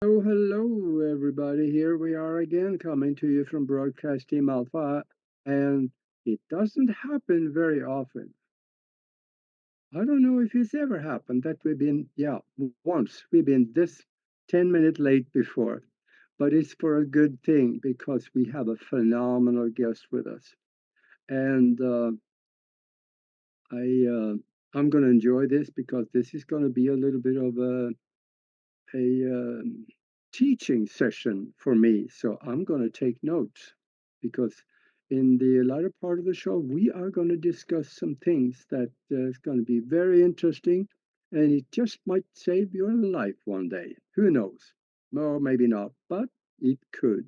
Hello, everybody. Here we are again, coming to you from Broadcast Team Alpha, and it doesn't happen very often. I don't know if it's ever happened that we've been, once we've been this 10-minute late before, but it's for a good thing because we have a phenomenal guest with us, and I I'm going to enjoy this because this is going to be a little bit of a teaching session for me. So I'm going to take notes because in the latter part of the show, we are going to discuss some things that is going to be very interesting and it just might save your life one day. Who knows? Or maybe not, but it could.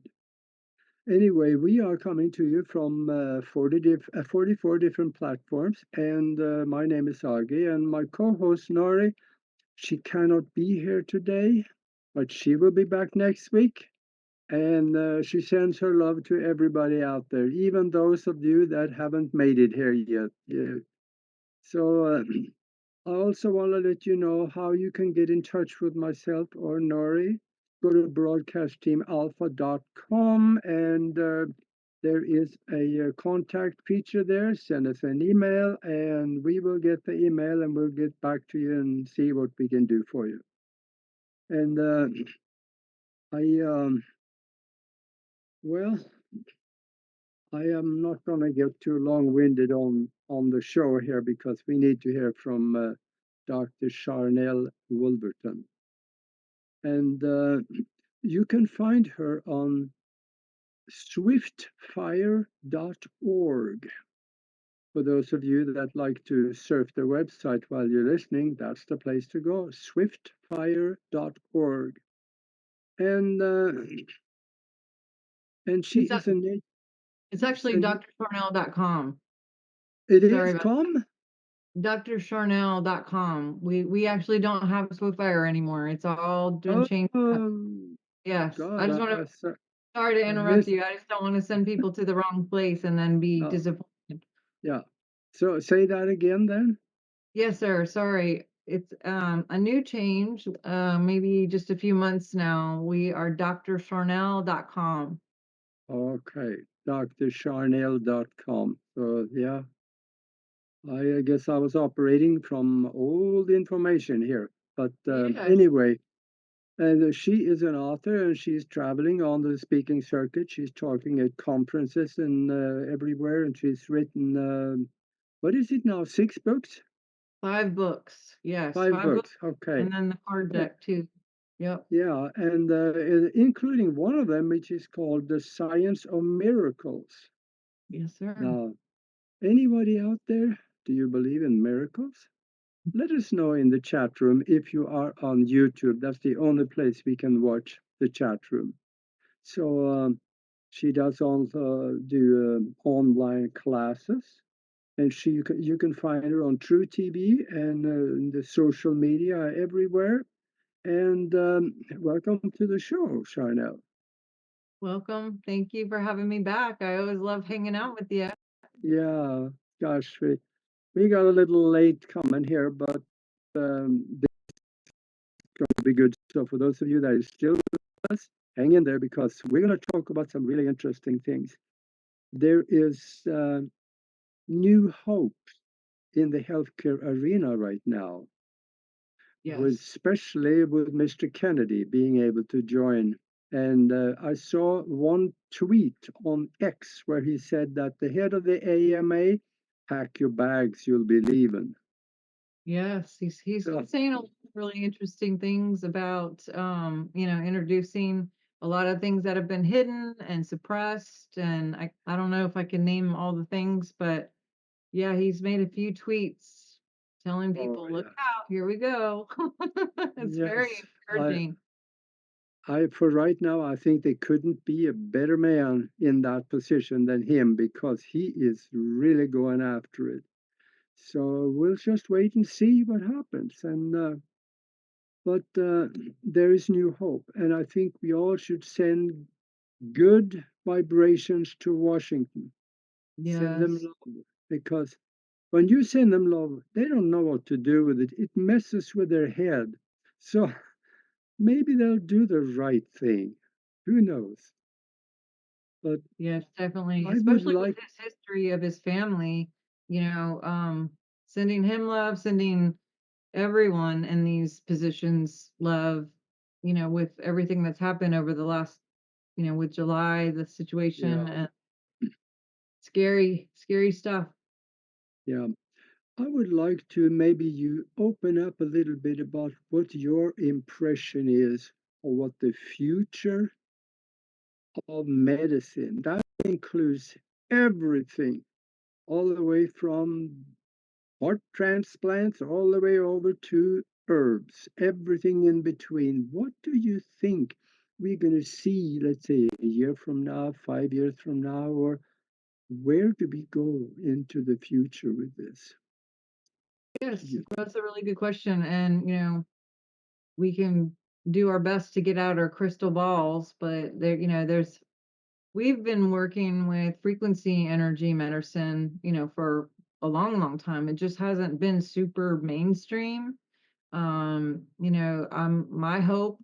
Anyway, we are coming to you from 44 different platforms, and my name is Aage, and my co-host Nori, she cannot be here today, but she will be back next week. And she sends her love to everybody out there, even those of you that haven't made it here yet. Yeah. So I also want to let you know how you can get in touch with myself or Nori. Go to broadcastteamalpha.com and there is a contact feature there. Send us an email and we will get the email and we'll get back to you and see what we can do for you. And I, well, I am not going to get too long-winded on the show here because we need to hear from Dr. Sharnael Wolverton. And you can find her on swiftfire.org. For those of you that like to surf the website while you're listening, that's the place to go, swiftfire.org. And and she It's is a, a, it's actually and drsharnel.com. it Sorry is about Tom. drsharnel.com. We actually don't have Swiftfire anymore. It's all been changed up. Oh Yes. I God, just want I to sorry to I interrupt missed. you. I just don't want to send people to the wrong place and then be Uh, disappointed. yeah. So say that again, then. Yes, sir. Sorry. It's a new change. Maybe just a few months now. We are drsharnel.com. Okay, drsharnail.com. So yeah, I guess I was operating from old information here. But Yes. anyway, and she is an author and she's traveling on the speaking circuit. She's talking at conferences and everywhere, and she's written, what is it now, 6 books? 5 books. Yes, Five 5 books. books. Okay. And then the card Uh, deck too. Yep. Yeah, and including one of them, which is called The Science of Miracles. Yes, sir. Now, anybody out there, do you believe in miracles? Let us know in the chat room if you are on YouTube. That's the only place we can watch the chat room. So she does also do online classes, and you can find her on True TV and the social media everywhere. And welcome to the show, Sharnel. Welcome. Thank you for having me back. I always love hanging out with you. Yeah, gosh, we got a little late coming here, but this is going to be good. So for those of you that are still with us, hang in there because we're going to talk about some really interesting things. There is new hope in the healthcare arena right now, with Yes. especially with Mr. Kennedy being able to join. And I saw one tweet on X where he said that the head of the AMA, pack your bags, you'll be leaving. Yes. He's So, saying a lot of really interesting things about introducing a lot of things that have been hidden and suppressed. And I don't know if I can name all the things, but yeah, he's made a few tweets telling oh people, look yeah, out, here we go. It's very yes, encouraging. I for right now, I think there couldn't be a better man in that position than him because he is really going after it. So we'll just wait and see what happens. And but there is new hope, and I think we all should send good vibrations to Washington. Send them Yes. love because when you send them love, they don't know what to do with it. It messes with their head. So maybe they'll do the right thing. Who knows? But Yes, definitely, I would especially with like, his history of his family, sending him love, sending everyone in these positions love, with everything that's happened over the last, with July, the situation yeah, and scary, scary stuff. yeah. I would like to maybe you open up a little bit about what your impression is of what the future of medicine. That includes everything, all the way from heart transplants all the way over to herbs, everything in between. What do you think we're going to see, let's say, a year from now, 5 years from now, or where do we go into the future with this? Yes, You, that's a really good question, and, we can do our best to get out our crystal balls, but there's we've been working with frequency energy medicine, for a long, long time. It just hasn't been super mainstream. My hope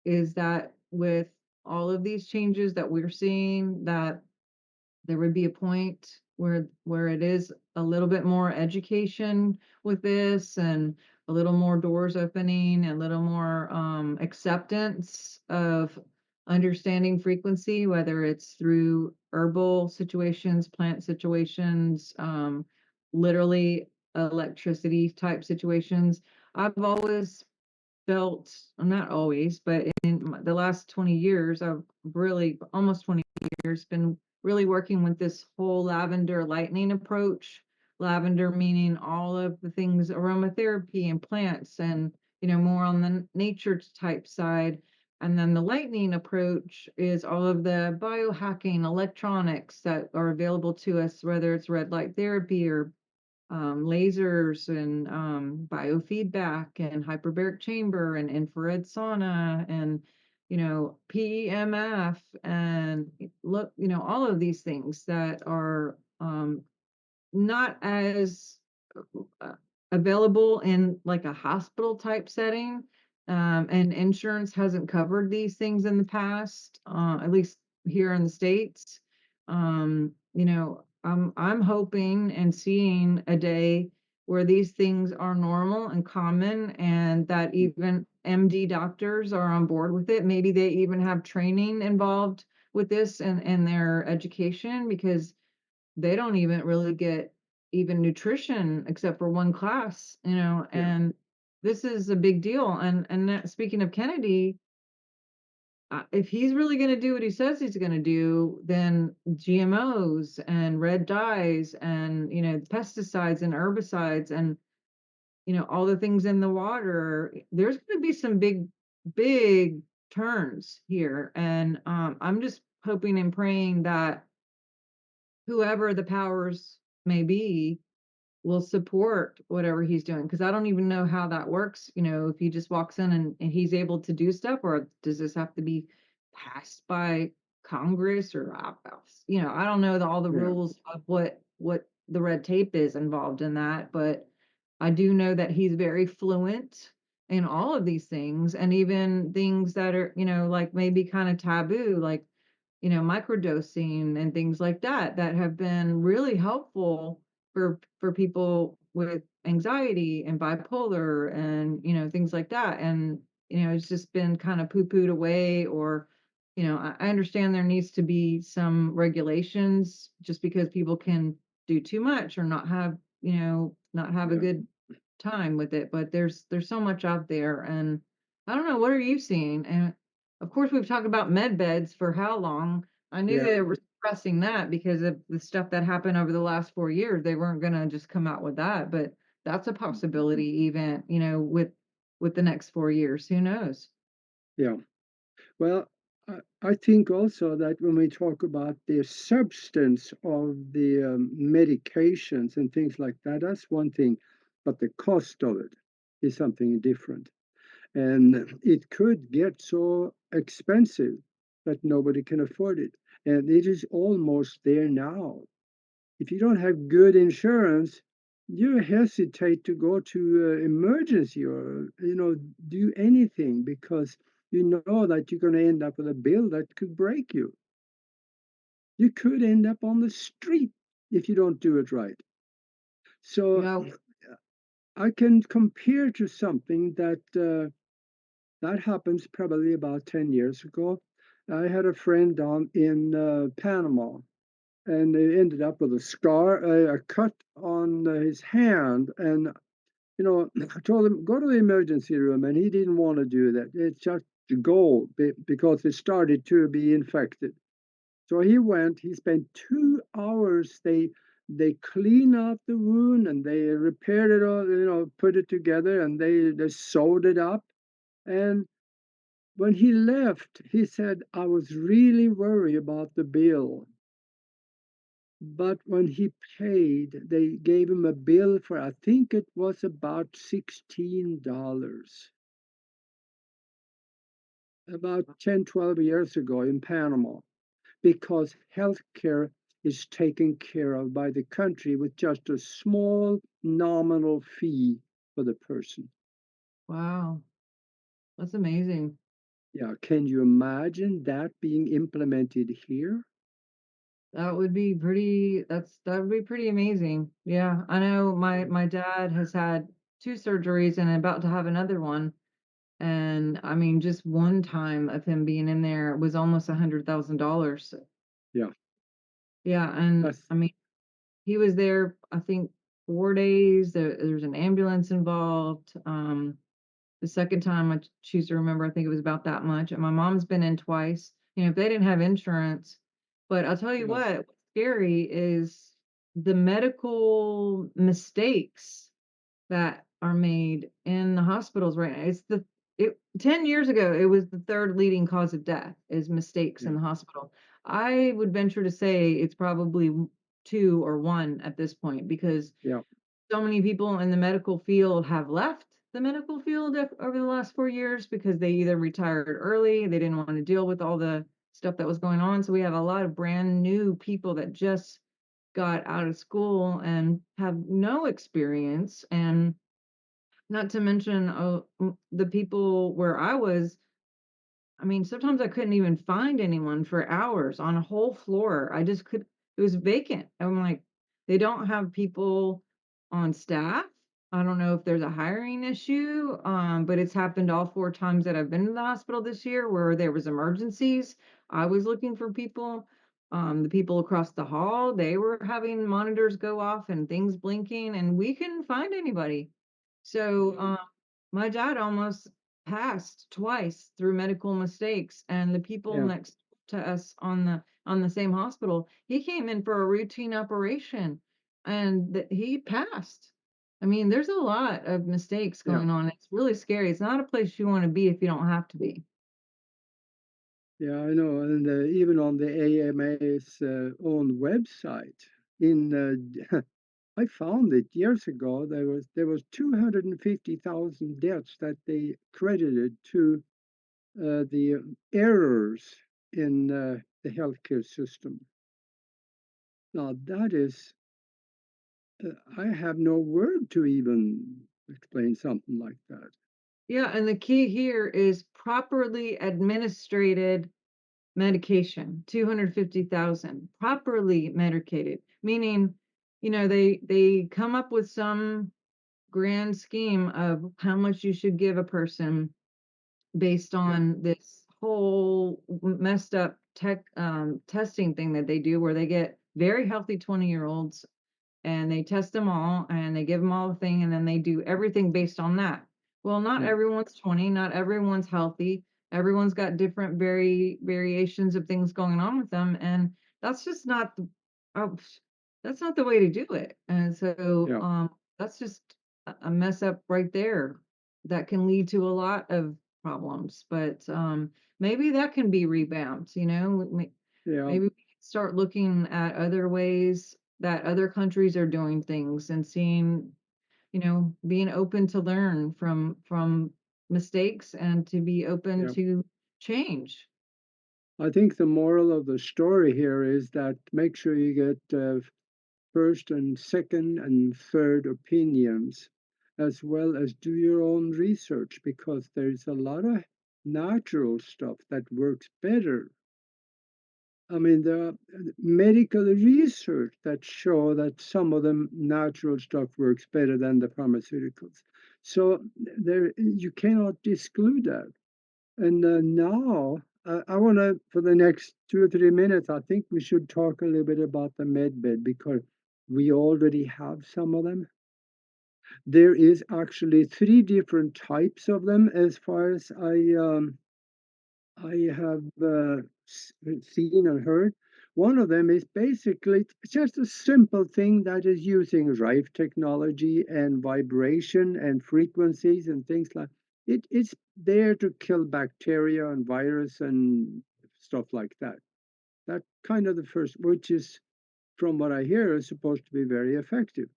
is that with all of these changes that we're seeing, that there would be a point where it is a little bit more education with this and a little more doors opening, a little more acceptance of understanding frequency, whether it's through herbal situations, plant situations, literally electricity type situations. I've always felt, not always, but in the last 20 years, I've really almost 20 years been really working with this whole lavender lightning approach. Lavender meaning all of the things aromatherapy and plants and, more on the nature type side. And then the lightning approach is all of the biohacking electronics that are available to us, whether it's red light therapy or lasers and biofeedback and hyperbaric chamber and infrared sauna and PEMF and look, all of these things that are not as uh, available in like a hospital type setting. And insurance hasn't covered these things in the past, at least here in the States. I'm hoping and seeing a day where these things are normal and common and that even MD doctors are on board with it. Maybe they even have training involved with this and their education because they don't even really get even nutrition except for one class, yeah, and this is a big deal. And speaking of Kennedy, if he's really going to do what he says he's going to do, then GMOs and red dyes and pesticides and herbicides and all the things in the water, there's going to be some big turns here, and I'm just hoping and praying that whoever the powers may be will support whatever he's doing because I don't even know how that works. If he just walks in and he's able to do stuff, or does this have to be passed by Congress or I don't know all the yeah, rules of what the red tape is involved in that, but I do know that he's very fluent in all of these things and even things that are, like maybe kind of taboo, like microdosing and things like that that have been really helpful for people with anxiety and bipolar and things like that. And it's just been kind of poo-pooed away, or I understand there needs to be some regulations just because people can do too much or not have a yeah, good time with it, but there's so much out there. And I don't know, what are you seeing? And of course we've talked about med beds for how long. I knew yeah, they were suppressing that because of the stuff that happened over the last 4 years. They weren't going to just come out with that, but that's a possibility even, with the next 4 years. Who knows? yeah. Well, I think also that when we talk about the substance of the medications and things like that, that's one thing, but the cost of it is something different. And it could get so expensive that nobody can afford it. And it is almost there now. If you don't have good insurance, you hesitate to go to emergency or do anything because you know that you're going to end up with a bill that could break you. You could end up on the street if you don't do it right. So Yeah. I can compare to something that happens probably about 10 years ago. I had a friend down in Panama, and he ended up with a scar, a cut on his hand. And, I told him, go to the emergency room, and he didn't want to do that. It's just to go because it started to be infected. So he went, he spent 2 hours. They cleaned up the wound and they repaired it all, put it together, and they sewed it up. And when he left, he said, I was really worried about the bill. But when he paid, they gave him a bill for, I think it was about $16, about 10, 12 years ago in Panama, because healthcare is taken care of by the country with just a small nominal fee for the person. Wow. That's amazing. Yeah, can you imagine that being implemented here? That would be that would be pretty amazing. Yeah. I know my dad has had 2 surgeries and about to have another one. And I mean, just one time of him being in there was almost $100,000. Yeah, Yeah, and that's I mean, he was there, I think, 4 days. There's an ambulance involved. The second time I choose to remember, I think it was about that much. And my mom's been in twice. If they didn't have insurance, but I'll tell you yeah, what's scary is the medical mistakes that are made in the hospitals right now. 10 years ago, it was the third leading cause of death is mistakes in yeah, the hospital. I would venture to say it's probably 2 or 1 at this point because yeah, so many people in the medical field have left the medical field over the last 4 years because they either retired early, they didn't want to deal with all the stuff that was going on. So we have a lot of brand new people that just got out of school and have no experience. And not to mention, the people where I was, I mean, sometimes I couldn't even find anyone for hours on a whole floor. I just could it was vacant. I'm like, they don't have people on staff. I don't know if there's a hiring issue, but it's happened all 4 times that I've been to the hospital this year where there was emergencies. I was looking for people. The people across the hall, they were having monitors go off and things blinking, and we couldn't find anybody. So, my dad almost passed twice through medical mistakes, and the people yeah, next to us on the same hospital, he came in for a routine operation, and he passed. I mean, there's a lot of mistakes yeah, going on. It's really scary. It's not a place you want to be if you don't have to be. yeah, I know. And even on the AMA's own website, in I found it years ago. There was 250,000 deaths that they credited to the errors in the healthcare system. Now that is, I have no word to even explain something like that. Yeah, and the key here is properly administered medication, 250,000, properly medicated, meaning, they come up with some grand scheme of how much you should give a person based Yeah, on this whole messed up testing thing that they do where they get very healthy 20-year-olds and they test them all and they give them all the thing and then they do everything based on that. Well, not yeah, everyone's 20, not everyone's healthy. Everyone's got different variations of things going on with them, and that's just not the oh, that's not the way to do it. And so yeah, that's just a mess up right there that can lead to a lot of problems. But maybe that can be revamped, yeah, maybe we can start looking at other ways that other countries are doing things and seeing, being open to learn from mistakes and to be open yeah. to change. I think the moral of the story here is that make sure you get first and second and third opinions, as well as do your own research, because there's a lot of natural stuff that works better. I mean, there are medical research that show that some of the natural stuff works better than the pharmaceuticals. So there, you cannot exclude that. And now, I want to, for the next 2 or 3 minutes, I think we should talk a little bit about the med bed because we already have some of them. There is actually three different types of them as far as I have seen and heard. One of them is basically just a simple thing that is using Rife technology and vibration and frequencies and things like it. It's there to kill bacteria and virus and stuff like that. That kind of the first, which is from what I hear, is supposed to be very effective.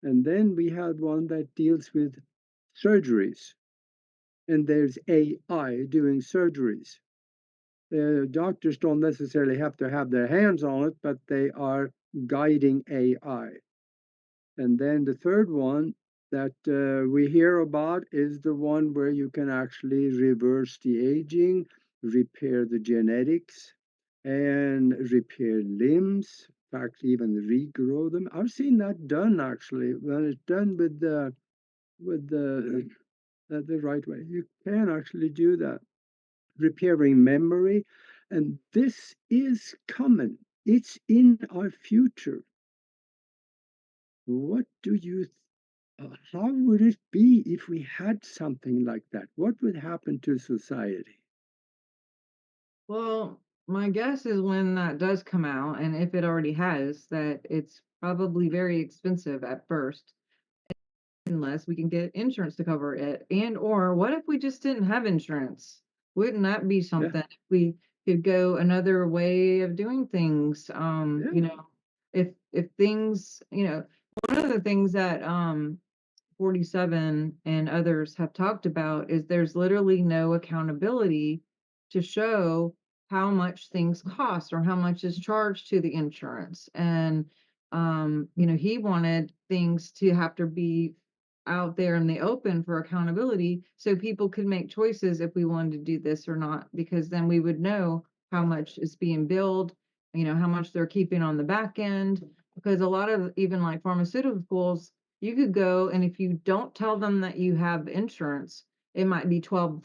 And then we had one that deals with surgeries, and there's AI doing surgeries. Doctors don't necessarily have to have their hands on it, but they are guiding AI. And then the third one that we hear about is the one where you can actually reverse the aging, repair the genetics, and repair limbs. In fact, even regrow them. I've seen that done actually when it's done with the right way. You can actually do that repairing memory. And this is coming. It's in our future. What do you, how would it be if we had something like that? What would happen to society? Well, my guess is when that does come out, and if it already has, that it's probably very expensive at first, unless we can get insurance to cover it. And or what if we just didn't have insurance? Wouldn't that be Yeah, something if we could go another way of doing things? yeah. If things, one of the things that 47 and others have talked about is there's literally no accountability to show how much things cost or how much is charged to the insurance. And he wanted things to have to be out there in the open for accountability so people could make choices if we wanted to do this or not, because then we would know how much is being billed, how much they're keeping on the back end. Because a lot of even like pharmaceuticals, you could go and if you don't tell them that you have insurance, it might be $12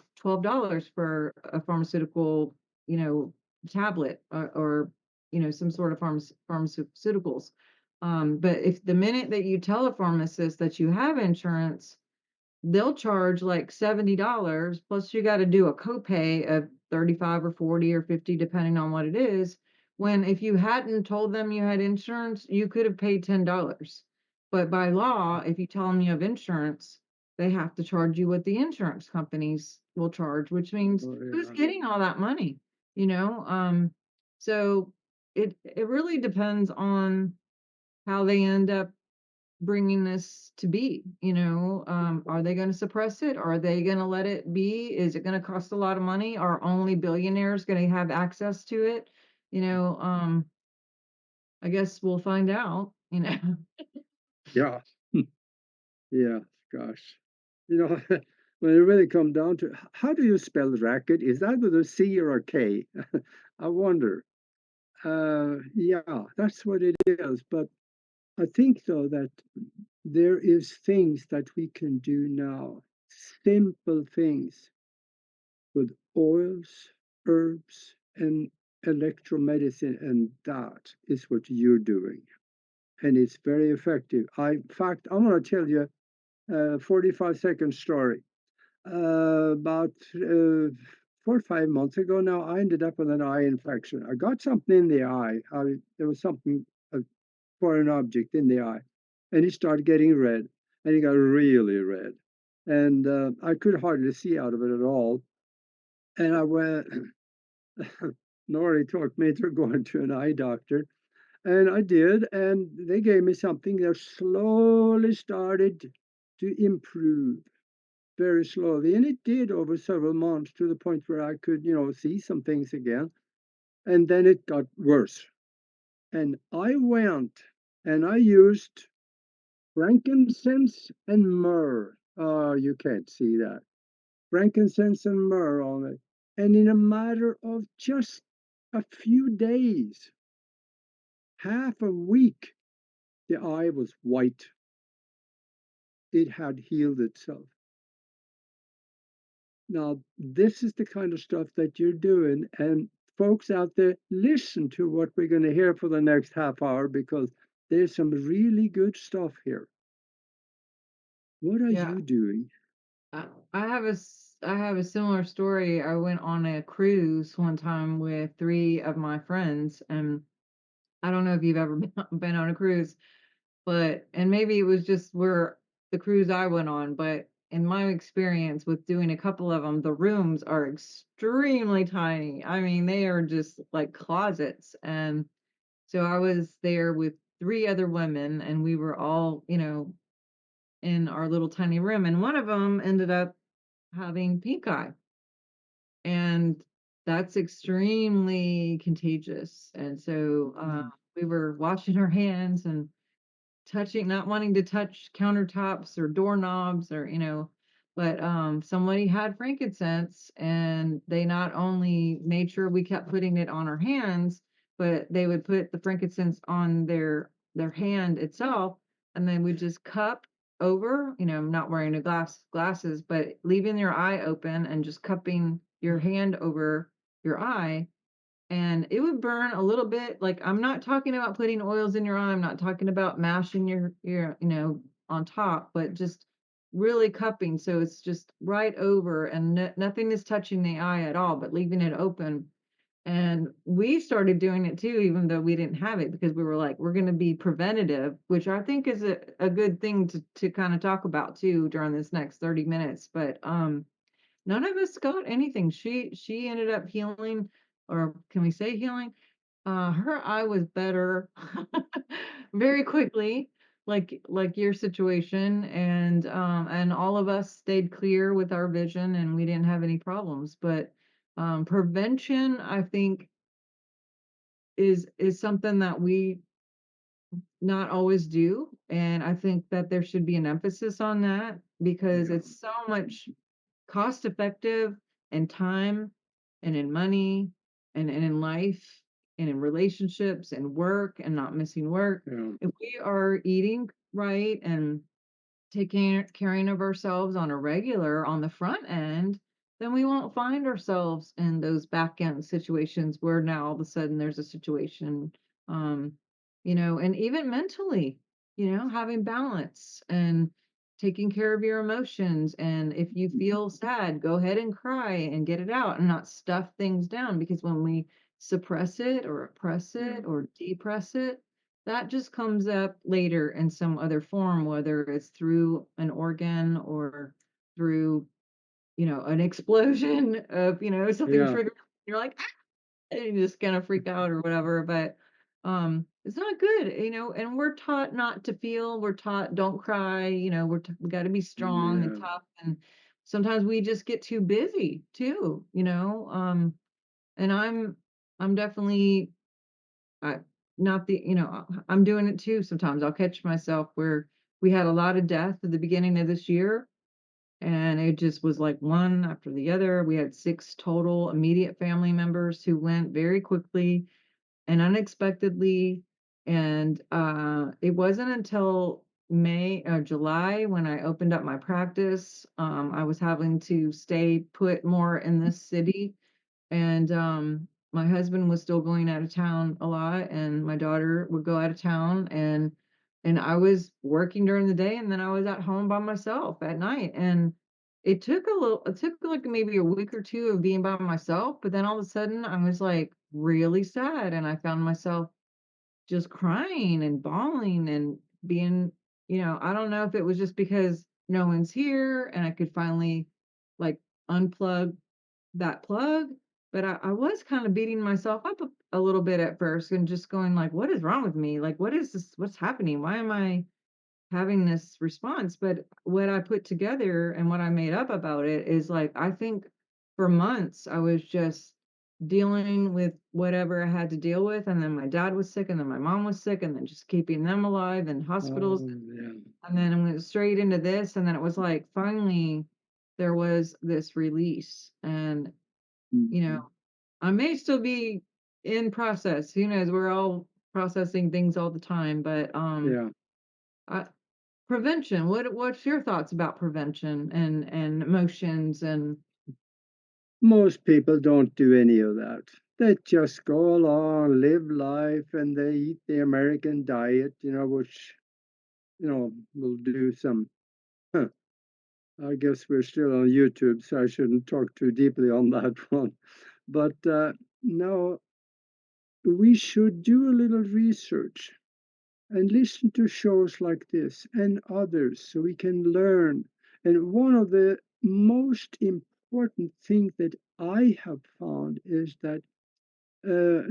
for a pharmaceutical, you know, tablet or some sort of pharmaceuticals. But if the minute that you tell a pharmacist that you have insurance, they'll charge like $70 plus you got to do a copay of 35 or 40 or 50 depending on what it is, when if you hadn't told them you had insurance you could have paid $10, but by law if you tell them you have insurance they have to charge you what the insurance companies will charge, which means Oh, who's yeah. getting all that money, you know um so it really depends on how they end up bringing this to be, are they going to suppress it? Are they going to let it be? Is it going to cost a lot of money? Are only billionaires going to have access to it? you know um I guess we'll find out. Yeah. Yeah, gosh. You know, when it really comes down to how do you spell racket? Is that with a C or a K? I wonder. Yeah, that's what it is. But I think though that there is things that we can do now, simple things with oils, herbs, and electromedicine, and that is what you're doing. And it's very effective. In fact, I'm going to tell you a 45-second story. About 4 or 5 months ago now, I ended up with an eye infection. I got something in the eye. There was something, a foreign object in the eye, and it started getting red, and it got really red. And I could hardly see out of it at all. And I went, Nori talked me into going to an eye doctor, and I did, and they gave me something that slowly started to improve very slowly. And it did over several months to the point where I could, see some things again. And then it got worse. And I went and I used frankincense and myrrh. Oh, you can't see that. frankincense and myrrh on it. And in a matter of just a few days, half a week, the eye was white. It had healed itself. Now, this is the kind of stuff that you're doing. And folks out there, listen to what we're going to hear for the next half hour because there's some really good stuff here. What are Yeah. you doing? I have a similar story. I went on a cruise one time with 3 of my friends, and I don't know if you've ever been on a cruise, but and maybe it was just where the cruise I went on, but in my experience with doing a couple of them, the rooms are extremely tiny. I mean, they are just like closets, and so I was there with 3 other women, and we were all, in our little tiny room, and one of them ended up having pink eye, and that's extremely contagious, and so, Mm, we were washing our hands and not wanting to touch countertops or doorknobs or, but, somebody had frankincense, and they not only made sure we kept putting it on our hands, but they would put the frankincense on their hand itself, and then we just cup over, not wearing a glasses, but leaving your eye open and just cupping your hand over your eye, and it would burn a little bit. Like, I'm not talking about putting oils in your eye, I'm not talking about mashing your on top, but just really cupping so it's just right over and nothing is touching the eye at all, but leaving it open. And we started doing it too, even though we didn't have it, because we were like, we're going to be preventative, which I think is a good thing to kind of talk about too during this next 30 minutes. But none of us got anything. She ended up healing, or can we say healing? Her eye was better very quickly, like your situation, and all of us stayed clear with our vision, and we didn't have any problems. But prevention, I think, is something that we not always do, and I think that there should be an emphasis on that because yeah, it's so much cost effective in time and in money and in life and in relationships and work and not missing work. yeah, If we are eating right and taking caring of ourselves on a regular on the front end, then we won't find ourselves in those back end situations where now all of a sudden there's a situation, um, and even mentally, having balance and taking care of your emotions. And if you feel sad, go ahead and cry and get it out and not stuff things down, because when we suppress it or oppress yeah, it or depress it, that just comes up later in some other form, whether it's through an organ or through, an explosion of, something yeah, triggered. You're like, "Ah," and you just kind of freak out or whatever. But it's not good, and we're taught not to feel, we're taught don't cry, we got to be strong and yeah, tough. And sometimes we just get too busy too, and I'm definitely I not the I'm doing it too sometimes. I'll catch myself where we had a lot of death at the beginning of this year, and it just was like one after the other. We had 6 total immediate family members who went very quickly and unexpectedly, and, it wasn't until May or July when I opened up my practice. I was having to stay put more in this city, and, my husband was still going out of town a lot, and my daughter would go out of town, and I was working during the day, and then I was at home by myself at night. And it took, like, maybe a week or 2 of being by myself, but then all of a sudden, I was, like, really sad, and I found myself just crying and bawling and being, I don't know if it was just because no one's here and I could finally, like, unplug that plug, but I was kind of beating myself up a little bit at first and just going like, "What is wrong with me? Like, what is this? What's happening? Why am I having this response?" But what I put together and what I made up about it is like, I think for months I was just dealing with whatever I had to deal with, and then my dad was sick, and then my mom was sick, and then just keeping them alive in hospitals, oh, yeah, and then I went straight into this, and then it was like finally there was this release. And, you know, Mhm. I may still be in process. Who knows? We're all processing things all the time, but Yeah. I, prevention. What's your thoughts about prevention and emotions and Most people don't do any of that. They just go along, live life, and they eat the American diet, which, will do some. Huh, I guess we're still on YouTube, so I shouldn't talk too deeply on that one. But no, we should do a little research and listen to shows like this and others so we can learn. And one of the most important things that I have found is that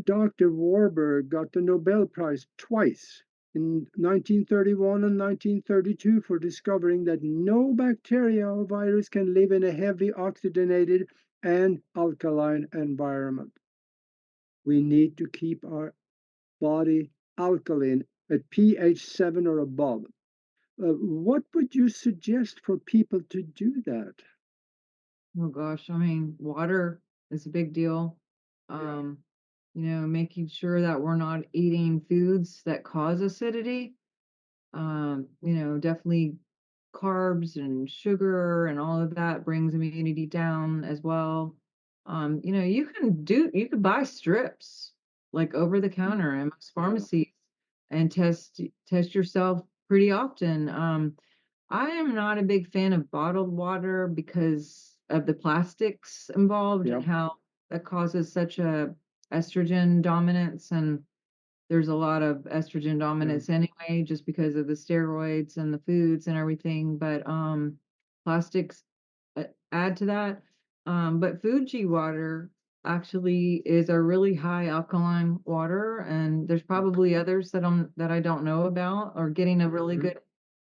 Dr. Warburg got the Nobel Prize twice in 1931 and 1932 for discovering that no bacteria or virus can live in a heavy oxygenated and alkaline environment. We need to keep our body alkaline at pH 7 or above. What would you suggest for people to do that? oh gosh, I mean, water is a big deal. Yeah, Um, making sure that we're not eating foods that cause acidity. Definitely carbs and sugar and all of that brings immunity down as well. You could buy strips like over the counter in most yeah, pharmacies and test yourself pretty often. I am not a big fan of bottled water because of the plastics involved yeah, and how that causes such a estrogen dominance, and there's a lot of estrogen yeah, dominance anyway, just because of the steroids and the foods and everything, but, plastics, add to that. But Fuji water actually is a really high alkaline water, and there's probably others that I don't know about, or getting a really mhm, good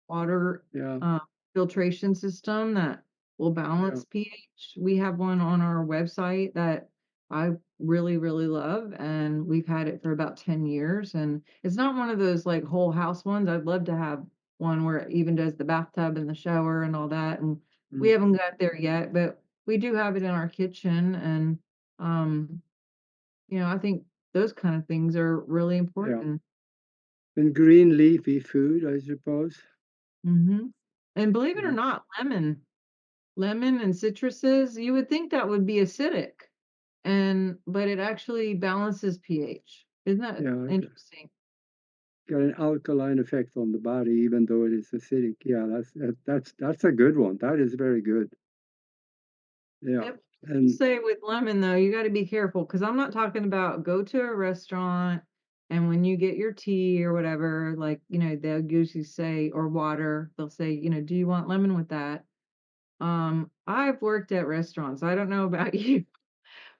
water, yeah, uh, filtration system that will yeah, balance pH. We have one on our website that I really, really love, and we've had it for about 10 years, and it's not one of those, like, whole house ones. I'd love to have one where it even does the bathtub and the shower and all that, and we mhm, haven't got there yet, but we do have it in our kitchen, and, um, I think those kind of things are really yeah. important. And green leafy food, I suppose. Mhm. And believe it or Yeah, not, lemon and citruses, you would think that would be acidic, but it actually balances pH. Isn't that yeah. interesting? Got an alkaline effect on the body, even though it is acidic. Yeah, that's a good one. That is very good. Yeah, Yep. and Say with lemon though, you gotta be careful because 'cause I'm not talking about go to a restaurant and when you get your tea or whatever, like, they'll usually say or water, they'll say, "Do you want lemon with that?" I've worked at restaurants. I don't know about you,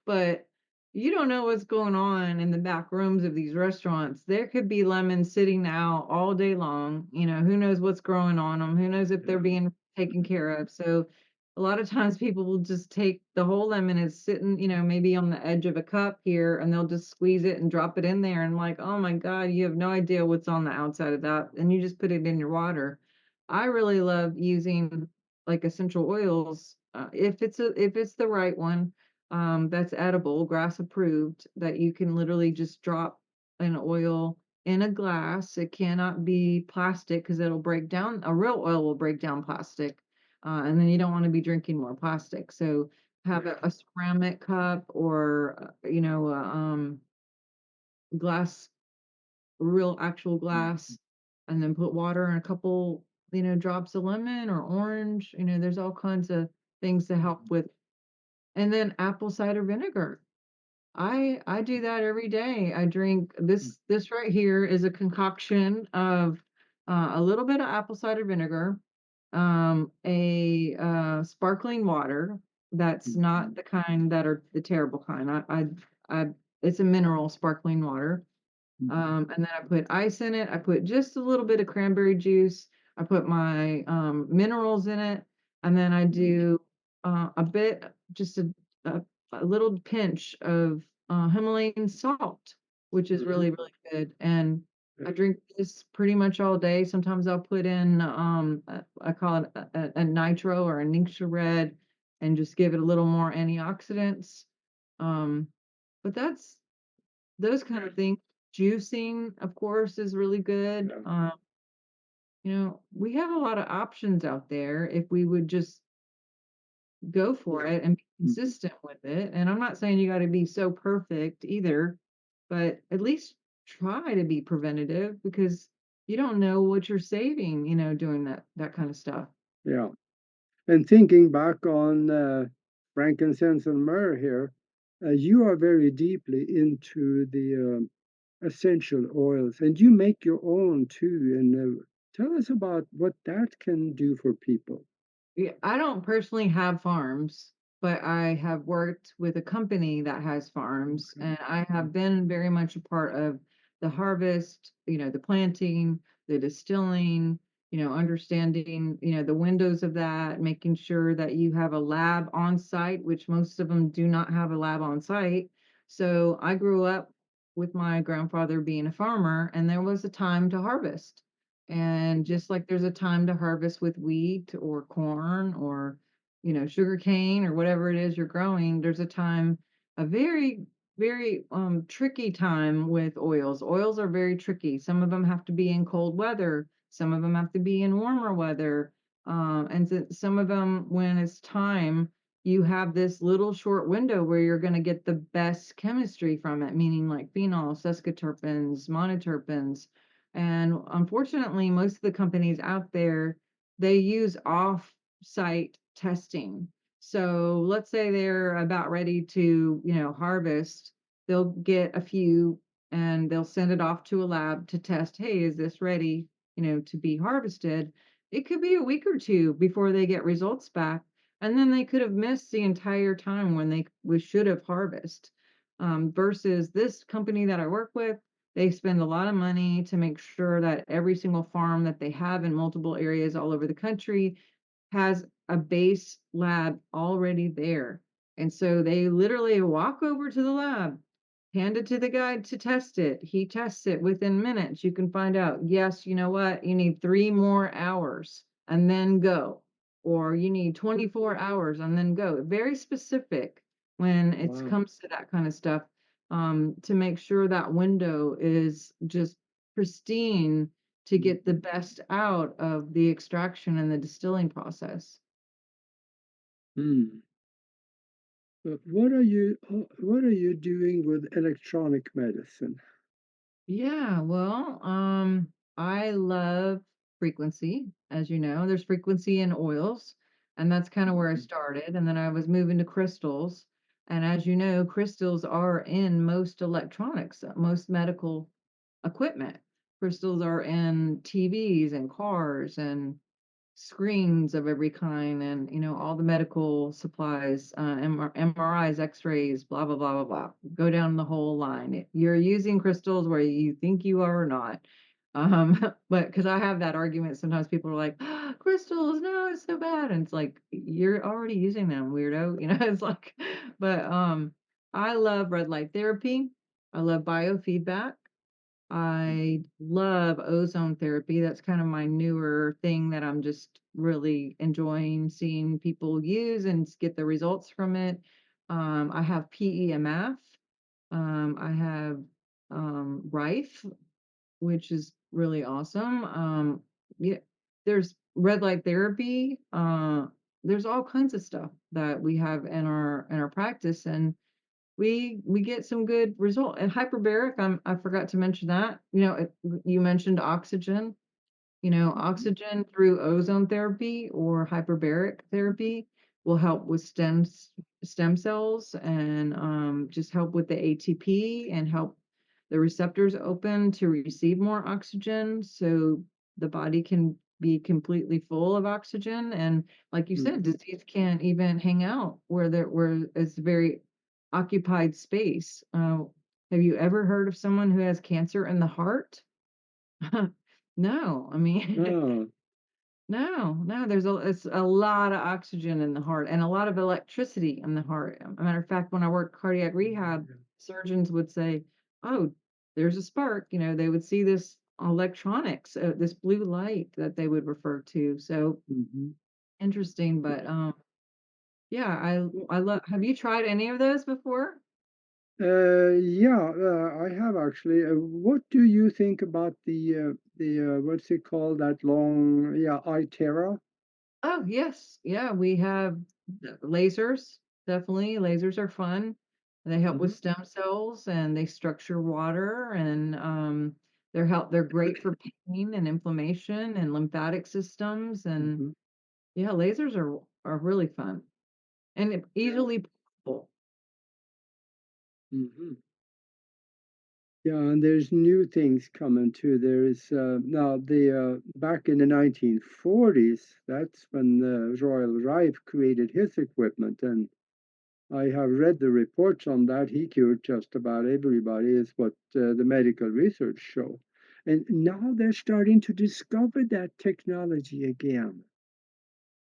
but you don't know what's going on in the back rooms of these restaurants. There could be lemons sitting out all day long. Who knows what's growing on them? Who knows if they're yeah, being taken care of? So a lot of times people will just take the whole lemon it's sitting, maybe on the edge of a cup here, and they'll just squeeze it and drop it in there. And like, oh my God, you have no idea what's on the outside of that. And you just put it in your water. I really love using like essential oils, if it's the right one, that's edible, grass approved, that you can literally just drop an oil in a glass. It cannot be plastic because it'll break down. A real oil will break down plastic, and then you don't want to be drinking more plastic. So have yeah. a ceramic cup or glass, real actual Mhm. glass, and then put water and a couple drops of lemon or orange. There's all kinds of things to help with. And then apple cider vinegar. I do that every day. I drink this right here is a concoction of, a little bit of apple cider vinegar, a, sparkling water that's Mhm. not the kind that are the terrible kind. I it's a mineral sparkling water. Mhm. And then I put ice in it. I put just a little bit of cranberry juice. I put my minerals in it, and then I Mhm. do a bit, just a, a little pinch of Himalayan salt, which is Mhm. really, really good. And I Good. drink this pretty much all day. Sometimes I'll put in, I call it a nitro or a Ningxia red. and just give it a little more antioxidants. Um, but that's those kind of things. Juicing, of course, is really good. Yeah. We have a lot of options out there if we would just go for it and be Mhm. consistent with it. And I'm not saying you got to be so perfect either, but at least try to be preventative because you don't know what you're saving, doing that kind of stuff. Yeah. And thinking back on frankincense and myrrh here, you are very deeply into the essential oils, and you make your own too. And tell us about what that can do for people. Yeah, I don't personally have farms, but I have worked with a company that has farms, Okay. and I have been very much a part of the harvest, the planting, the distilling, understanding, the windows of that, making sure that you have a lab on site, which most of them do not have a lab on site. So I grew up with my grandfather being a farmer, and there was a time to harvest. And just like there's a time to harvest with wheat or corn or, sugar cane or whatever it is you're growing, there's a time, a very, very tricky time with oils. Oils are very tricky. Some of them have to be in cold weather, some of them have to be in warmer weather. And some of them, when it's time, you have this little short window where you're going to get the best chemistry from it, meaning like phenols, sesquiterpenes, monoterpenes, and unfortunately, most of the companies out there, they use off-site testing. So let's say they're about ready to, harvest, they'll get a few and they'll send it off to a lab to test, hey, is this ready, to be harvested? It could be a week or two before they get results back. And then they could have missed the entire time when we should have harvest. Versus this company that I work with, they spend a lot of money to make sure that every single farm that they have in multiple areas all over the country has a base lab already there. And so they literally walk over to the lab, hand it to the guy to test it. He tests it within minutes. You can find out, yes, you know what? You need 3 more hours and then go. Or you need 24 hours and then go. Very specific when it Wow. comes to that kind of stuff, to make sure that window is just pristine to get the best out of the extraction and the distilling process. Mm. But what are you doing with electronic medicine? Yeah, well, I love frequency, as you know. There's frequency in oils, and that's kind of where I Mhm. started. And then I was moving to crystals. And as you know, crystals are in most electronics, most medical equipment. Crystals are in TVs and cars and screens of every kind and all the medical supplies, MRIs, x-rays, blah blah blah blah blah, go down the whole line. You're using crystals where you think you are or not. But because I have that argument, sometimes people are like, "Ah, crystals, no, it's so bad," and it's like you're already using them, weirdo. It's like, but I love red light therapy, I love biofeedback, I love ozone therapy. That's kind of my newer thing that I'm just really enjoying seeing people use and get the results from it. I have PEMF. I have Rife, which is really awesome. Yeah, there's red light therapy. There's all kinds of stuff that we have in our practice, and we get some good result. And hyperbaric, I forgot to mention that. You mentioned oxygen. Mhm. Oxygen through ozone therapy or hyperbaric therapy will help with stem cells and just help with the ATP and help the receptors open to receive more oxygen so the body can be completely full of oxygen. And like you said, Mhm. disease can't even hang out where it's very occupied space. Have you ever heard of someone who has cancer in the heart? No, I mean, Oh, no, no, it's a lot of oxygen in the heart and a lot of electricity in the heart. A matter of fact, when I worked cardiac rehab, yeah. surgeons would say, "Oh, there's a spark." They would see this electronics, this blue light that they would refer to. So Mhm. interesting, but Yeah, Well, I love have you tried any of those before? yeah, I have actually. What do you think about the what's it called? That long, yeah, iTerra? Oh, yes. Yeah, we have lasers, definitely. Lasers are fun. They help with Hmm. stem cells and they structure water and they're great for pain and inflammation and lymphatic systems and Hmm. yeah, lasers are really fun and Yeah. easily portable. Hmm. Yeah, and there's new things coming too. There's now the back in the 1940s. That's when Royal Rife created his equipment, and I have read the reports on that. He cured just about everybody, is what the medical research show. And now they're starting to discover that technology again.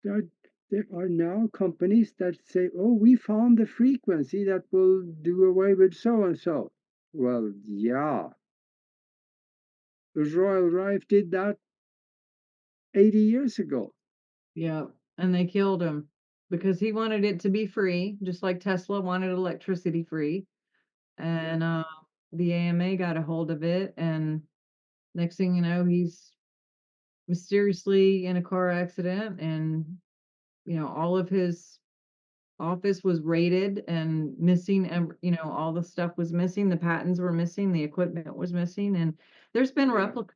There, there are now companies that say, oh, we found the frequency that will do away with so and so. Well, yeah, Royal Rife did that 80 years ago. Yeah, and they killed him because he wanted it to be free, just like Tesla wanted electricity free. Yeah, And the AMA got a hold of it, and next thing you know, he's mysteriously in a car accident, and all of his office was raided and missing. All the stuff was missing, the patents were missing, the equipment was missing, and there's been yeah, replica.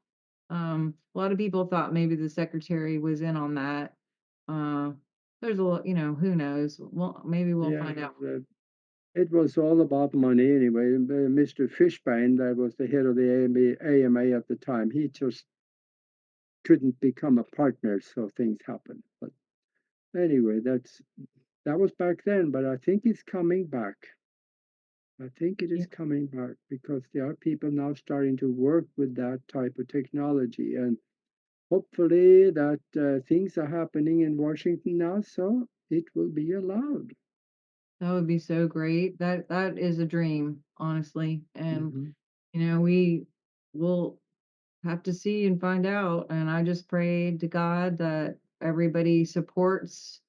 A lot of people thought maybe the secretary was in on that. Uh, there's a lot, who knows? Well, maybe we'll yeah. find out. It was all about money anyway. Mr. Fishbane, that was the head of the AMA at the time, he just couldn't become a partner, so things happened. But anyway, that was back then, but I think it's coming back. I think it Yeah, is coming back because there are people now starting to work with that type of technology, and hopefully that things are happening in Washington now, so it will be allowed. that would be so great. That is a dream, honestly. And Hmm. we will have to see and find out. And I just prayed to God that everybody supports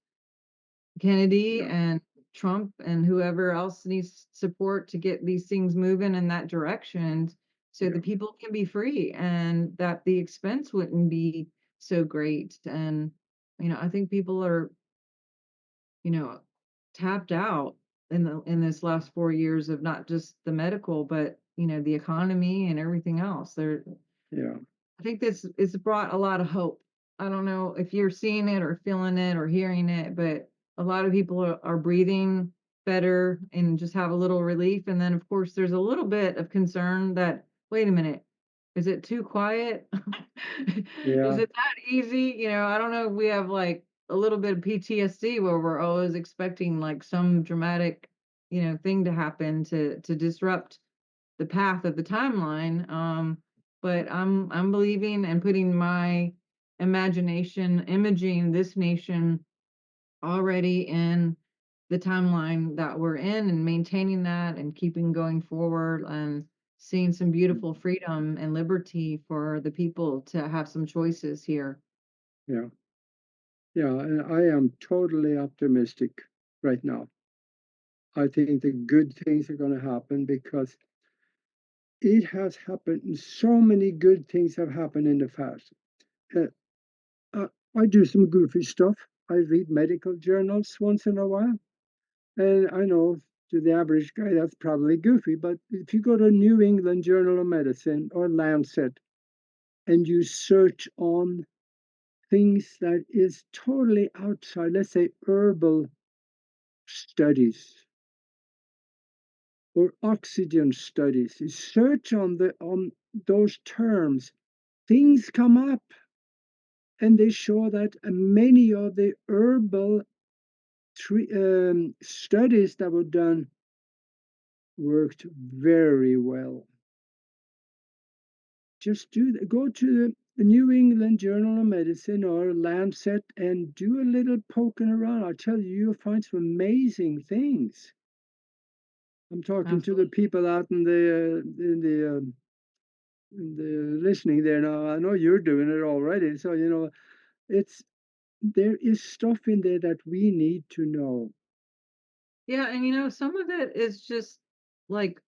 Kennedy Yeah, and Trump and whoever else needs support to get these things moving in that direction so the yeah, people can be free and that the expense wouldn't be so great. And, I think people are, you know, tapped out in this last 4 years of not just the medical, but the economy and everything else. yeah, I think this it's brought a lot of hope. I don't know if you're seeing it or feeling it or hearing it, but a lot of people are breathing better and just have a little relief. And then, of course, there's a little bit of concern that, wait a minute, is it too quiet? Is yeah, it that easy? I don't know if we have like a little bit of PTSD where we're always expecting like some dramatic, thing to happen to disrupt the path of the timeline. But I'm believing and putting my imagination, imaging this nation already in the timeline that we're in and maintaining that and keeping going forward and seeing some beautiful mhm, freedom and liberty for the people to have some choices here. yeah, yeah. And I am totally optimistic right now. I think the good things are going to happen because it has happened. So many good things have happened in the past. Uh, I do some goofy stuff. I read medical journals once in a while. And I know to the average guy that's probably goofy, but if you go to New England Journal of Medicine or Lancet and you search on things that is totally outside, let's say herbal studies or oxygen studies, you search on those terms, things come up and they show that many of the herbal studies that were done worked very well. Just go to the New England Journal of Medicine or Lancet and do a little poking around. I tell you, you'll find some amazing things. I'm talking to the Absolutely. people out in the listening there now. I know you're doing it already, so it's there is stuff in there that we need to know. Yeah, and some of it is just like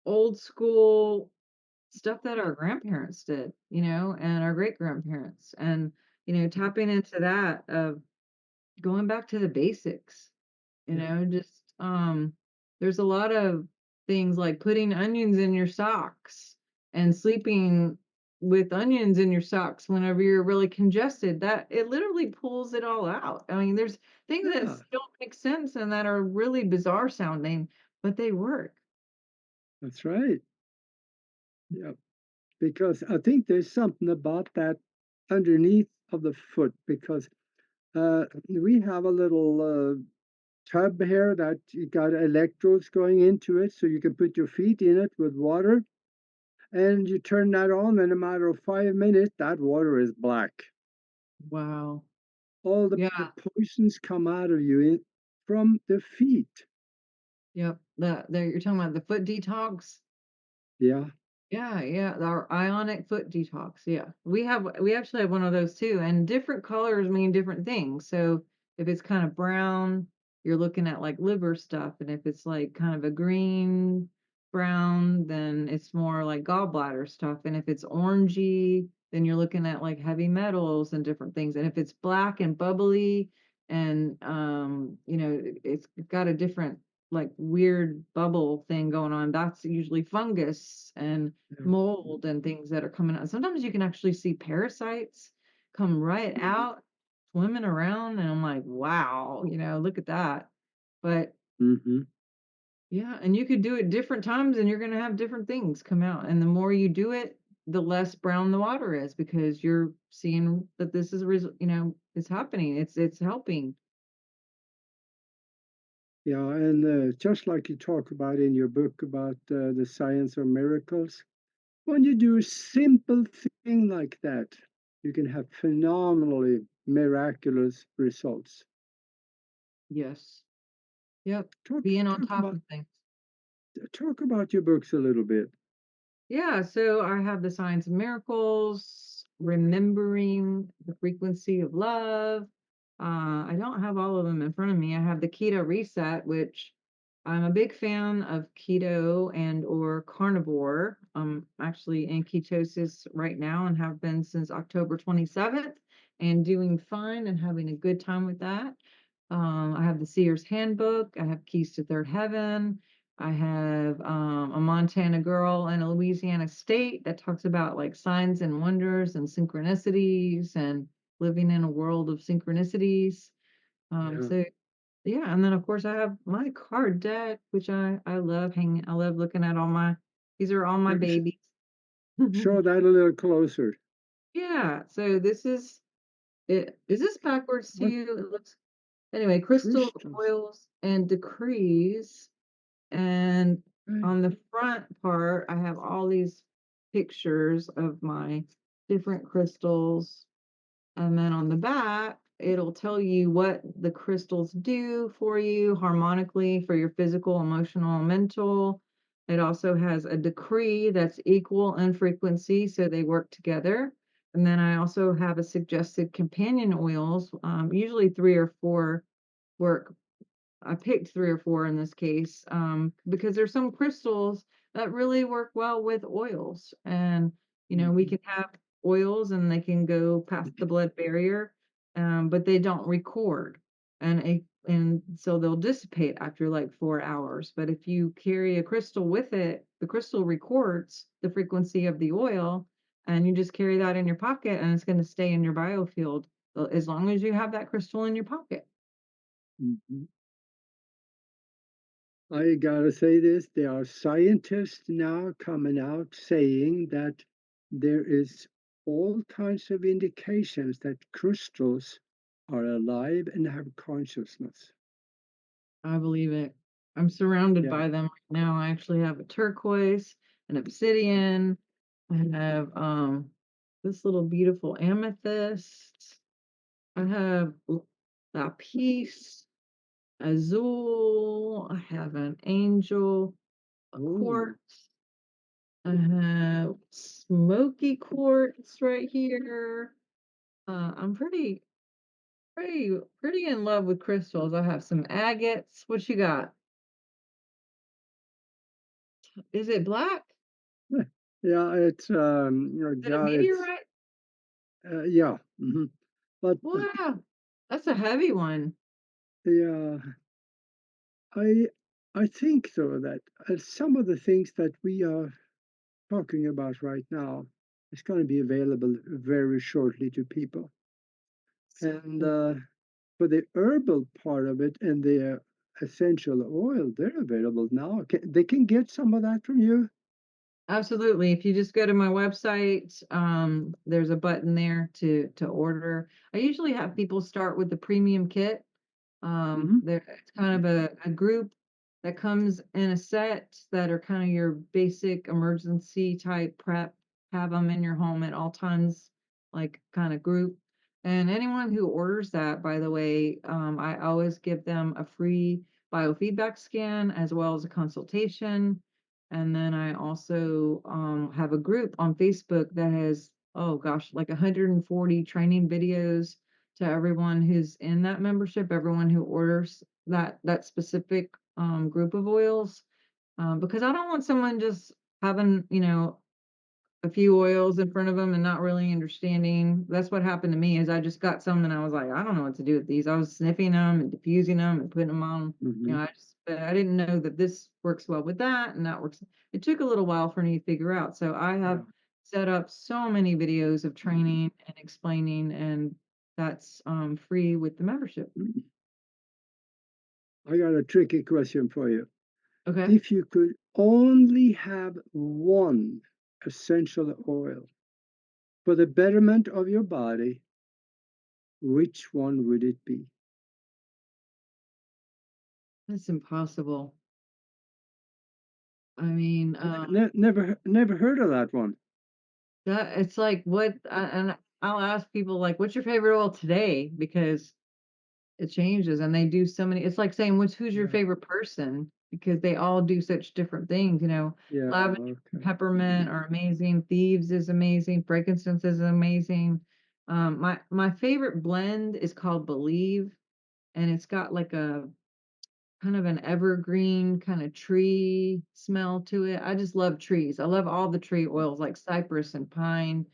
old school stuff that our grandparents did, and our great grandparents. And, tapping into that of going back to the basics. Yeah. Just there's a lot of things like putting onions in your socks and sleeping with onions in your socks whenever you're really congested. That it literally pulls it all out. I mean, there's things that Yeah, don't make sense and that are really bizarre sounding, but they work. that's right. Yeah, because I think there's something about that underneath of the foot because we have a little tub here that you got electrodes going into it, so you can put your feet in it with water, and you turn that on, and in a matter of 5 minutes, that water is black. Wow. All the Yeah. poisons come out of you from the feet. Yep. That you're talking about the foot detox. Yeah. Yeah, yeah, our ionic foot detox, yeah. We actually have one of those too, and different colors mean different things. So if it's kind of brown, you're looking at like liver stuff, and if it's like kind of a green brown, then it's more like gallbladder stuff. And if it's orangey, then you're looking at like heavy metals and different things. And if it's black and bubbly and it's got a different like weird bubble thing going on, that's usually fungus and Yeah. mold and things that are coming out. Sometimes you can actually see parasites come right out, swimming around, and I'm like, wow, look at that. But Mm-hmm. yeah, and you could do it different times and you're gonna have different things come out. And the more you do it, the less brown the water is because you're seeing that this is it's happening. It's helping. Yeah, and just like you talk about in your book about the science of miracles, when you do a simple thing like that, you can have phenomenally miraculous results. Yes. Yep. Talk Being on talk top about of things. talk about your books a little bit. Yeah, so I have the Science of Miracles, Remembering the Frequency of Love. I don't have all of them in front of me. I have the Keto Reset, which I'm a big fan of keto and or carnivore. I'm actually in ketosis right now and have been since October 27th and doing fine and having a good time with that. I have the Seer's Handbook. I have Keys to Third Heaven. I have a Montana girl in a Louisiana state that talks about like signs and wonders and synchronicities and living in a world of synchronicities. Yeah, So yeah, and then of course I have my card deck, which I love hanging. I love looking at all my. These are all my yeah, babies. show that a little closer. Yeah. So this is it. Is this backwards to What you? It looks anyway. Crystals, crystals? oils, and decrees. And Right. on the front part, I have all these pictures of my different crystals. And then on the back, it'll tell you what the crystals do for you harmonically for your physical, emotional, and mental. It also has a decree that's equal in frequency, so they work together. And then I also have a suggested companion oils, usually three or four work. I picked 3 or 4 in this case, because there's some crystals that really work well with oils. And, we Mhm. can have oils and they can go past the blood barrier, but they don't record. And so they'll dissipate after like 4 hours. But if you carry a crystal with it, the crystal records the frequency of the oil, and you just carry that in your pocket and it's going to stay in your biofield as long as you have that crystal in your pocket. Mhm. I gotta say this, there are scientists now coming out saying that there is all kinds of indications that crystals are alive and have consciousness. I believe it. I'm surrounded Yeah. by them right now. I actually have a turquoise, an obsidian. I have this little beautiful amethyst. I have lapis, azul. I have an angel, a Oh, quartz. I have smoky quartz right here. I'm pretty pretty in love with crystals. I have some agates. What you got? Is it black? Yeah, it's Is it a yeah, it's meteorite? yeah. But Wow, that's a heavy one. yeah, I I think though that some of the things that we are talking about right now is going to be available very shortly to people. And So for the herbal part of it and the essential oil, they're available now. They can get some of that from you. absolutely. If you just go to my website, there's a button there to order. I usually have people start with the premium kit. Hmm. There it's kind of a group that comes in a set that are kind of your basic emergency type prep, have them in your home at all times, like kind of group. And anyone who orders that, by the way, I always give them a free biofeedback scan as well as a consultation. And then I also have a group on Facebook that has, oh gosh, like 140 training videos to everyone who's in that membership, everyone who orders that specific group of oils, because I don't want someone just having, a few oils in front of them and not really understanding. That's what happened to me is I just got some and I was like, I don't know what to do with these. I was sniffing them and diffusing them and putting them on. Hmm. But I didn't know that this works well with that and that works. It took a little while for me to figure out. So I have Yeah. set up so many videos of training and explaining, and that's free with the membership. I got a tricky question for you. Okay. If you could only have one essential oil for the betterment of your body, which one would it be? That's impossible. I mean, Never heard of that one. that it's like what, and I'll ask people like, "What's your favorite oil today?" Because it changes, and they do so many. It's like saying, "Who's your Yeah. favorite person?" Because they all do such different things. Yeah. Lavender and Okay. peppermint are amazing. Thieves is amazing. Frankincense is amazing. My favorite blend is called Believe, and it's got like a kind of an evergreen kind of tree smell to it. I just love trees. I love all the tree oils like cypress and pine.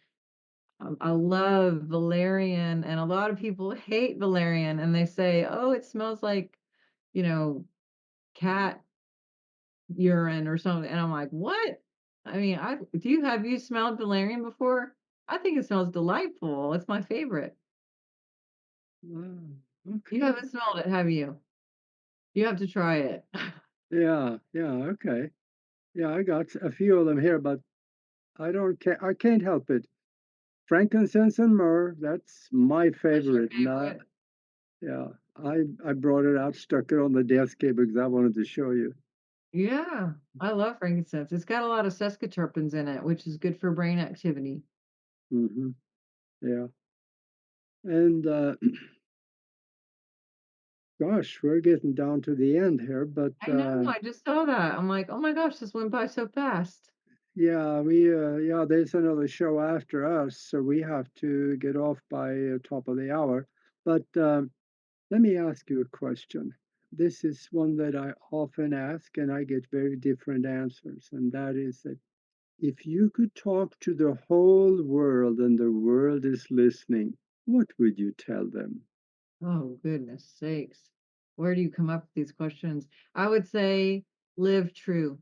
I love valerian, and a lot of people hate valerian and they say, "Oh, it smells like, you know, cat urine or something." And I'm like, "What?" I mean, I do you have you smelled valerian before? I think it smells delightful. It's my favorite. Wow. You Okay. haven't smelled it, have you? You have to try it. Yeah. Yeah. Okay. Yeah, I got a few of them here, but I can't help it. Frankincense and myrrh, that's my That's your favorite. Not, favorite? yeah. I brought it out, stuck it on the desk here because I wanted to show you. Yeah, I love frankincense. It's got a lot of sesquiterpenes in it, which is good for brain activity. Hmm. Yeah. And gosh, we're getting down to the end here, but I know, I just saw that. I'm like, "Oh my gosh, this went by so fast." yeah, yeah, there's another show after us, so we have to get off by top of the hour. But let me ask you a question. This is one that I often ask, and I get very different answers, and that is that if you could talk to the whole world and the world is listening, what would you tell them? Oh, goodness sakes. Where do you come up with these questions? I would say live true.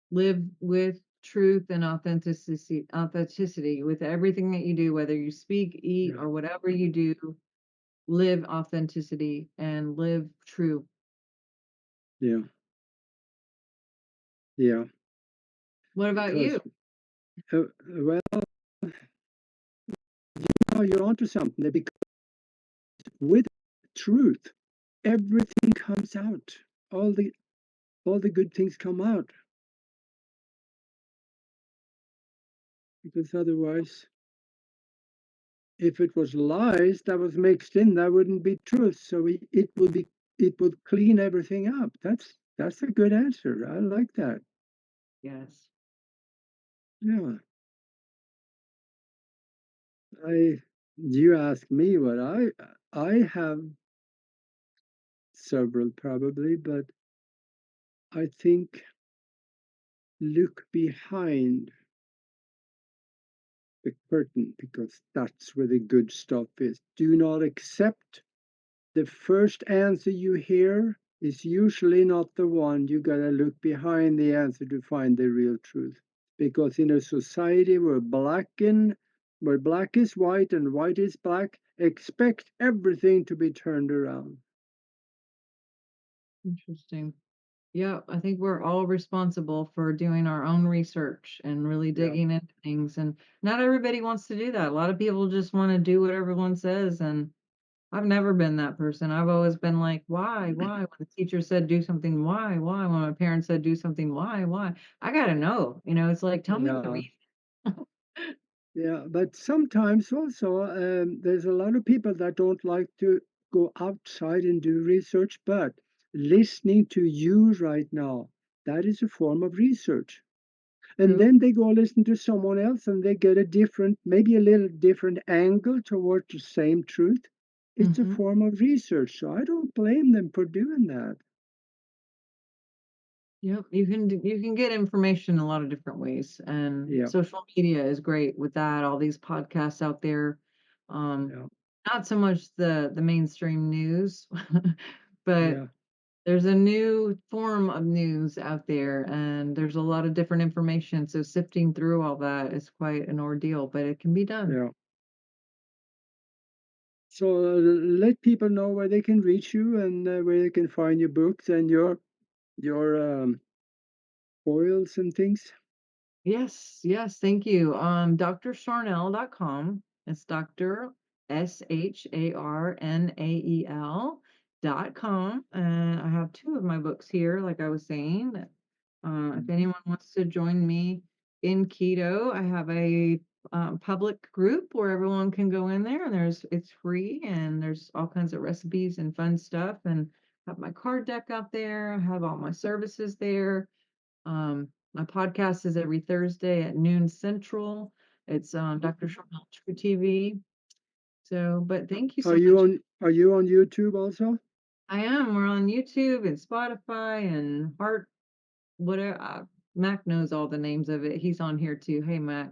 Live with truth and authenticity with everything that you do, whether you speak, eat, Yeah, or whatever you do, live authenticity and live true. yeah, yeah. What about Because you? well, now you're onto something. Because with truth, everything comes out. All the all the good things come out. Because otherwise, if it was lies that was mixed in, that wouldn't be truth. So it would clean everything up. That's a good answer. I like that. Yes. Yeah. I You ask me what I have several probably, but I think look behind the curtain because that's where the good stuff is. Do not accept the first answer you hear is usually not the one. You gotta look behind the answer to find the real truth. Because in a society where black is white and white is black, expect everything to be turned around. Interesting. Yeah, I think we're all responsible for doing our own research and really Yeah, digging into things. And not everybody wants to do that. A lot of people just want to do what everyone says. And I've never been that person. I've always been like, why, why? When the teacher said do something, why, why? When my parents said do something, why, why? I gotta know. It's like, tell me the yeah, reason. yeah. But sometimes also there's a lot of people that don't like to go outside and do research, but listening to you right now, that is a form of research. And True. then they go listen to someone else and they get a different, maybe a little different angle towards the same truth. It's a Hmm. form of research, so I don't blame them for doing that. Yep, you can get information a lot of different ways, and Yeah, social media is great with that. All these podcasts out there, um, yeah, not so much the mainstream news, but yeah, there's a new form of news out there, and there's a lot of different information. So sifting through all that is quite an ordeal, but it can be done. yeah. So let people know where they can reach you and where they can find your books and your oils and things. Yes, yes, thank you. DrSharnael.com. It's Dr. Sharnael.com. And I have two of my books here, like I was saying. If Mhm. anyone wants to join me in keto, I have a public group where everyone can go in there and it's free and there's all kinds of recipes and fun stuff. And I have my card deck out there. I have all my services there. My podcast is every Thursday at noon Central. It's Dr. Okay. Charlotte True TV. So, but thank you Are so you much. on Are you on YouTube also? I am. We're on YouTube and Spotify and Heart. Whatever. Mac knows all the names of it. He's on here too. Hey, Mac.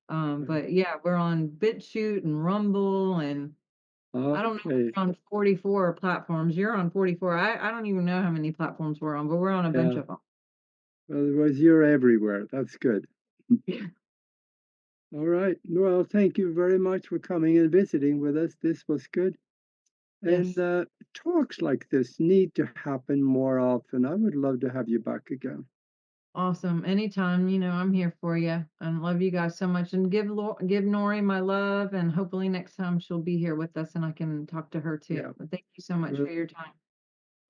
Uh, But yeah, we're on BitChute and Rumble, and I don't know. Okay. We're on 44 platforms. You're on 44. I don't even know how many platforms we're on, but we're on a bunch Yeah. of them. Otherwise, you're everywhere. That's good. All right. Well, thank you very much for coming and visiting with us. This was good. And Yes. talks like this need to happen more often. I would love to have you back again. Awesome. Anytime, I'm here for you. And love you guys so much. And give Nori my love. And hopefully next time she'll be here with us and I can talk to her too. Yeah, But thank you so much for we'll, your time.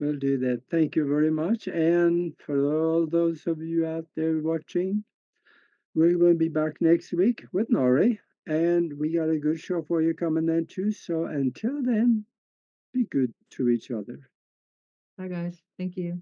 we'll do that. Thank you very much. And for all those of you out there watching, we're going to be back next week with Nori. And we got a good show for you coming then too. So until then, be good to each other. Bye, guys. Thank you.